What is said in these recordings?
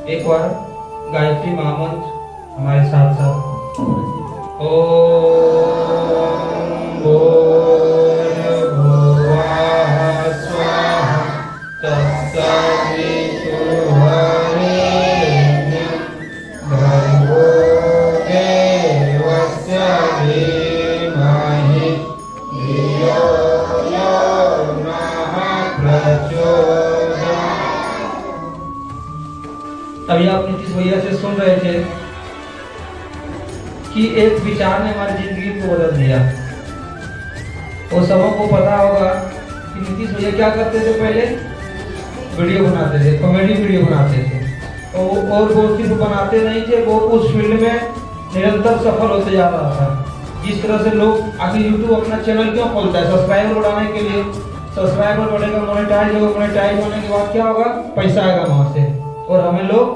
एक बार गायत्री महामंत्र हमारे साथ साथ ओम भूर्भुवः स्वः तत्सवितुर्वरेण्यं भर्गो देवस्य धीमहि धियो यो नः प्रचोदयात्। अभी आप नीतीश भैया से सुन रहे थे कि एक विचार ने हमारी जिंदगी को बदल दिया। वो सबों को पता होगा कि नीतीश भैया क्या करते थे, पहले वीडियो बनाते थे, कॉमेडी वीडियो बनाते थे और वो सिर्फ बनाते नहीं थे, वो उस फील्ड में निरंतर सफल होते जा रहा था। जिस तरह से लोग आखिर यूट्यूब अपना चैनल क्यों खोलता है, सब्सक्राइबर बढ़ाने के लिए। सब्सक्राइबर बढ़ेगा, मोनेटाइज होगा, मोनेटाइज होने के बाद क्या होगा, पैसा आएगा वहां से और हमें लोग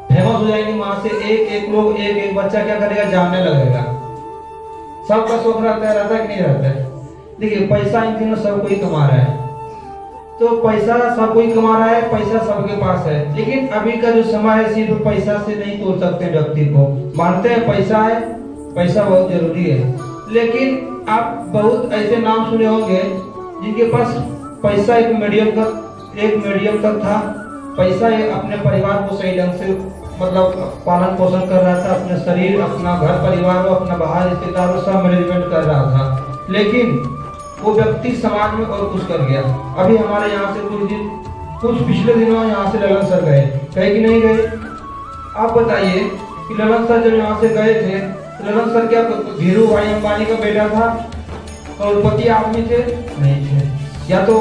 फेमस हो जाएंगे। वहां से एक बच्चा क्या करेगा, जानने लगेगा। सबका शौक रहता है कि नहीं रहता है। देखिए पैसा इन दिनों सब कोई कमा रहा है, तो पैसा सब कोई कमा रहा है, पैसा सबके पास है। लेकिन अभी का जो समय है सिर्फ पैसा से नहीं तोड़ सकते व्यक्ति को। मानते हैं पैसा है, पैसा बहुत जरूरी है, लेकिन आप बहुत ऐसे नाम सुने होंगे जिनके पास पैसा एक मीडियम तक था। पैसा अपने परिवार को सही ढंग से मतलब पालन पोषण कर रहा था, अपने शरीर, अपना घर परिवार और अपना बाहर रिश्तेदारों सब मैनेजमेंट कर रहा था। लेकिन वो व्यक्ति समाज में और कुछ कर गया। अभी हमारे यहाँ से कुछ पिछले दिनों यहाँ से ललन सर गए कि नहीं गए? आप बताइए कि ललन सर जब यहाँ से गए थे तो ललन सर क्या धीरू भाई अंबानी का बेटा था, करोड़पति आदमी थे? नहीं थे। या तो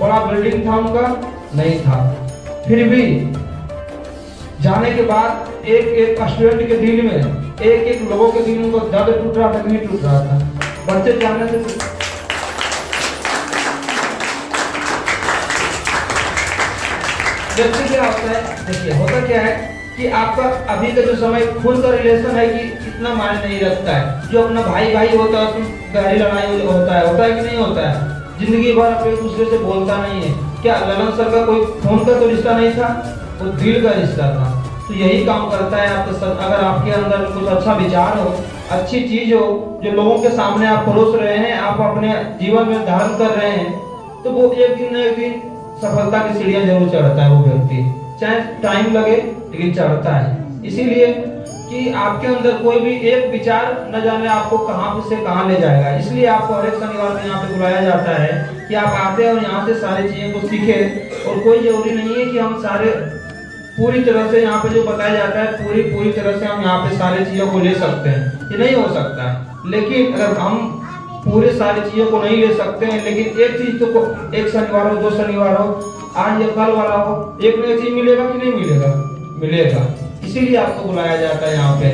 बड़ा बिल्डिंग था उनका? नहीं था। फिर भी जाने के बाद एक स्टूडेंट के दिल में, एक लोगों के दिल में उनको दर्द टूट रहा था कि नहीं टूट रहा था? बच्चे जाने से व्यक्ति क्या होता है, देखिए होता क्या है कि आपका अभी का जो समय खून का रिलेशन है कि इतना मायने नहीं रखता है। जो अपना भाई होता है उसमें गहरी लड़ाई होता है कि नहीं होता है? जिंदगी भर आप एक दूसरे से बोलता नहीं है। क्या ललन सर का कोई खून का तो रिश्ता नहीं था, वो दिल का रिश्ता था। तो यही काम करता है आपके साथ। अगर आपके अंदर कुछ अच्छा विचार हो, अच्छी चीज हो जो लोगों के सामने आप परोस रहे हैं, आप अपने जीवन में धारण कर रहे हैं, तो वो एक दिन न एक दिन सफलता की सीढ़ियां जरूर चढ़ता है वो व्यक्ति, चाहे टाइम लगे लेकिन चढ़ता है। इसीलिए कि आपके अंदर कोई भी एक विचार न जाने आपको कहां से कहां ले जाएगा। इसलिए आपको हर एक शनिवार में यहाँ पे बुलाया जाता है कि आप आते हैं और यहाँ से सारी चीजें को सीखें। और कोई जरूरी नहीं है कि हम सारे पूरी तरह से यहाँ पे जो बताया जाता है पूरी तरह से हम यहाँ पे सारी चीजों को ले सकते हैं, ये नहीं हो सकता है। लेकिन अगर हम पूरे सारी चीजों को नहीं ले सकते हैं, लेकिन एक चीज तो एक शनिवार हो, 2 शनिवार हो, आज या कल वाला हो, एक न एक चीज मिलेगा कि नहीं मिलेगा? मिलेगा। इसीलिए आपको बुलाया जाता है यहाँ पे।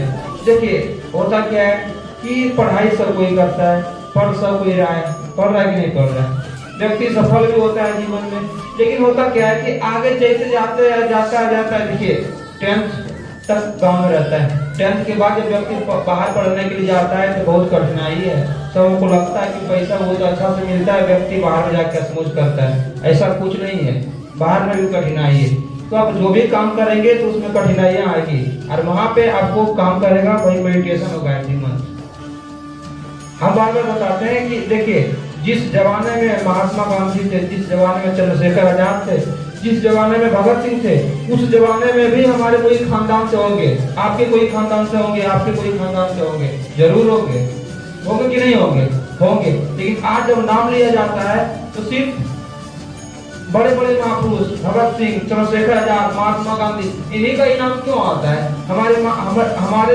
देखिए होता क्या है कि पढ़ाई सब कोई करता है, पढ़ सब कोई रहा है, पढ़ रहा है कि नहीं पढ़ रहा है। व्यक्ति सफल भी होता है जीवन में, लेकिन होता क्या है कि आगे जैसे जाता है। देखिए 10th तक गांव में रहता है, 10th के बाद जब व्यक्ति बाहर पढ़ने के लिए जाता है तो बहुत कठिनाई है। सबको को लगता है कि पैसा बहुत अच्छा से मिलता है, व्यक्ति बाहर में जाकर समझ करता है। ऐसा कुछ नहीं है, बाहर में भी कठिनाई है। तो आप जो भी काम करेंगे तो उसमें कठिनाइयां आएगी, और वहां पे आपको काम करेगा वही मेडिटेशन होगा। हम बार बार बताते हैं कि देखिए जिस जमाने में महात्मा गांधी थे, जिस जमाने में चंद्रशेखर आजाद थे, जिस जमाने में भगत सिंह थे, उस जमाने में भी हमारे कोई खानदान से होंगे, आपके कोई खानदान से होंगे, आपके कोई खानदान से होंगे, जरूर होंगे कि नहीं होंगे? होंगे। लेकिन आज जब नाम लिया जाता है तो सिर्फ बड़े महापुरुष भगत सिंह, चंद्रशेखर आजाद, महात्मा गांधी, इन्हीं का ही नाम क्यों आता है? हमारे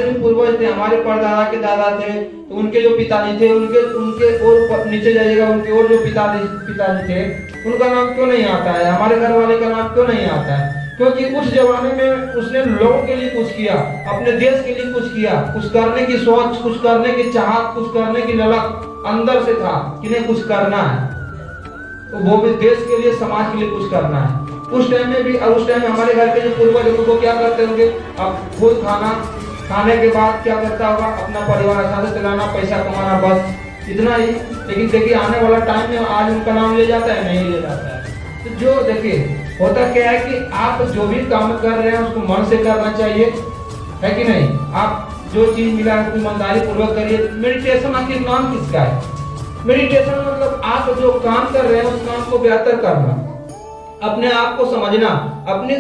जो पूर्वज थे, हमारे परदादा के दादा थे, तो उनके जो पिताजी थे, उनके और नीचे जाइएगा, उनके और जो पिताजी थे, उनका नाम क्यों नहीं आता है? हमारे घर वाले का नाम क्यों नहीं आता है? क्योंकि उस जमाने में उसने लोगों के लिए कुछ किया, अपने देश के लिए कुछ किया, कुछ करने की सोच, कुछ करने की चाहत, कुछ करने की ललक अंदर से था कि नहीं कुछ करना है। तो वो भी देश के लिए, समाज के लिए कुछ करना है। उस टाइम में भी, और उस टाइम में हमारे घर के जो पूर्वज वो क्या करते होंगे? अब खुद खाने के बाद क्या करता होगा? अपना परिवार अच्छा से चलाना, पैसा कमाना, बस इतना ही। लेकिन देखिए आने वाला टाइम में आज उनका नाम ले जाता है, नहीं ले जाता है। तो जो देखिए होता क्या है कि आप जो भी काम कर रहे हैं उसको मन से करना चाहिए, है कि नहीं। आप जो चीज मिला है उसको ईमानदारी पूर्वक करिए। मेडिटेशन आखिर नाम किसका है? मेडिटेशन मतलब आप जो काम कर रहे हैं उस काम को बेहतर करना, अपने आप को समझना, अपने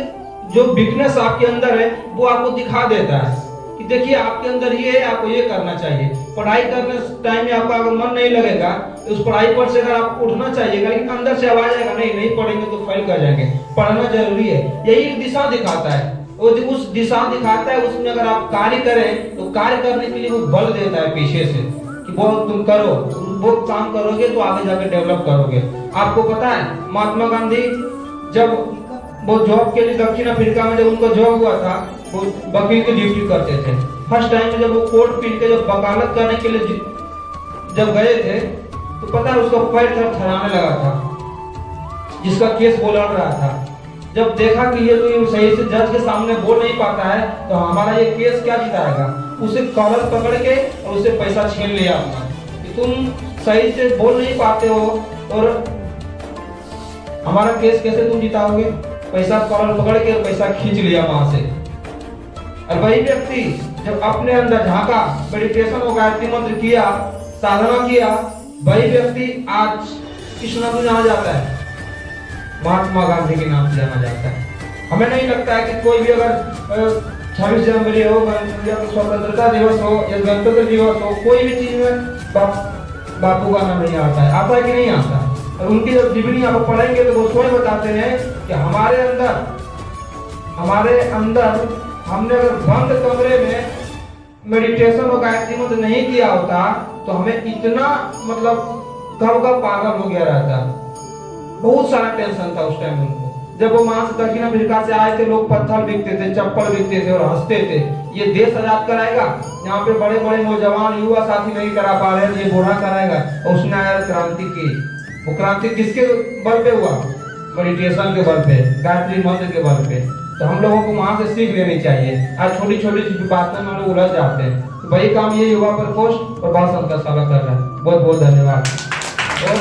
जो वीकनेस आपके अंदर है वो आपको दिखा देता है कि देखिए आपके अंदर ये है, आपको ये करना चाहिए। पढ़ाई करने टाइम में आपका अगर मन नहीं लगेगा तो उस पढ़ाई पर से अगर आपको उठना चाहिए, लेकिन अंदर से आवाज आएगा नहीं पढ़ेंगे तो फेल कर जाएंगे, पढ़ना जरूरी है। यही एक दिशा दिखाता है, उस दिशा दिखाता है, उसमें अगर आप कार्य करें तो कार्य करने के लिए वो बल देता है पीछे से कि वो तुम करो, वो काम करोगे तो आगे जाकर डेवलप करोगे। आपको पता है महात्मा गांधी जब वो जॉब के लिए दक्षिण अफ्रीका में जब उनका जॉब हुआ था, वो वकील की ड्यूटी करते थे। फर्स्ट टाइम में जब वो कोर्ट पीट के जब वकालत करने के लिए जब गए थे तो पता है उसका पैर थरथराने लगा था, जिसका केस वो लड़ रहा था। जब देखा कि ये तो सही से जज के सामने बोल नहीं पाता है तो हमारा ये केस क्या जिताएगा, उसे कॉलर पकड़ के और उसे पैसा छीन लिया अपना कि तुम सही से बोल नहीं पाते हो और हमारा केस कैसे तुम जिताओगे। पैसा कॉलर पकड़ के पैसा खींच लिया वहां से। और वही व्यक्ति जब अपने अंदर झांका, मेडिटेशन हो, गायत्री मंत्र किया, साधना किया, वही व्यक्ति आज किस नाम से जाना जाता है? महात्मा गांधी के नाम से जाना जाता है। हमें नहीं लगता है कि कोई भी अगर 26 जनवरी हो, स्वतंत्रता दिवस हो या गणतंत्र दिवस हो, कोई भी चीज में बापू का नाम नहीं आता है। आता है कि नहीं आता? और उनकी जब जीवनी आप पढ़ेंगे तो वो स्वयं बताते हैं कि हमारे अंदर हमने अगर बंद कमरे में मेडिटेशन और गायत्री मंत्र नहीं किया होता तो हमें इतना मतलब कब का पागल हो गया रहता। बहुत सारा टेंशन था उस टाइम उनको। जब वो वहां से दक्षिण अफ्रीका से आए थे, लोग पत्थर बिकते थे, चप्पल बिकते थे और हंसते थे, ये देश आजाद कराएगा, यहाँ पे बड़े बड़े नौजवान युवा साथी नहीं करा पा रहे, ये बूढ़ा कराएगा। और उसने आया क्रांति की। वो क्रांति किसके बल पे हुआ? मेडिटेशन के बल पे, गायत्री मंत्र के बल पे। तो हम लोगों को वहां से सीख लेनी चाहिए। आज छोटी छोटी बातों में हम लोग उलझ जाते हैं। तो वही काम ये युवा प्रकोष्ठ और बाल संस्कार सभा कर रहा है। बहुत बहुत धन्यवाद। और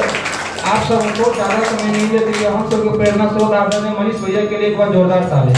आप सबको ज्यादा समय नहीं देते, हम सबको प्रेरणा स्रोत आप मनीष भैया के लिए एक बार जोरदार ताली।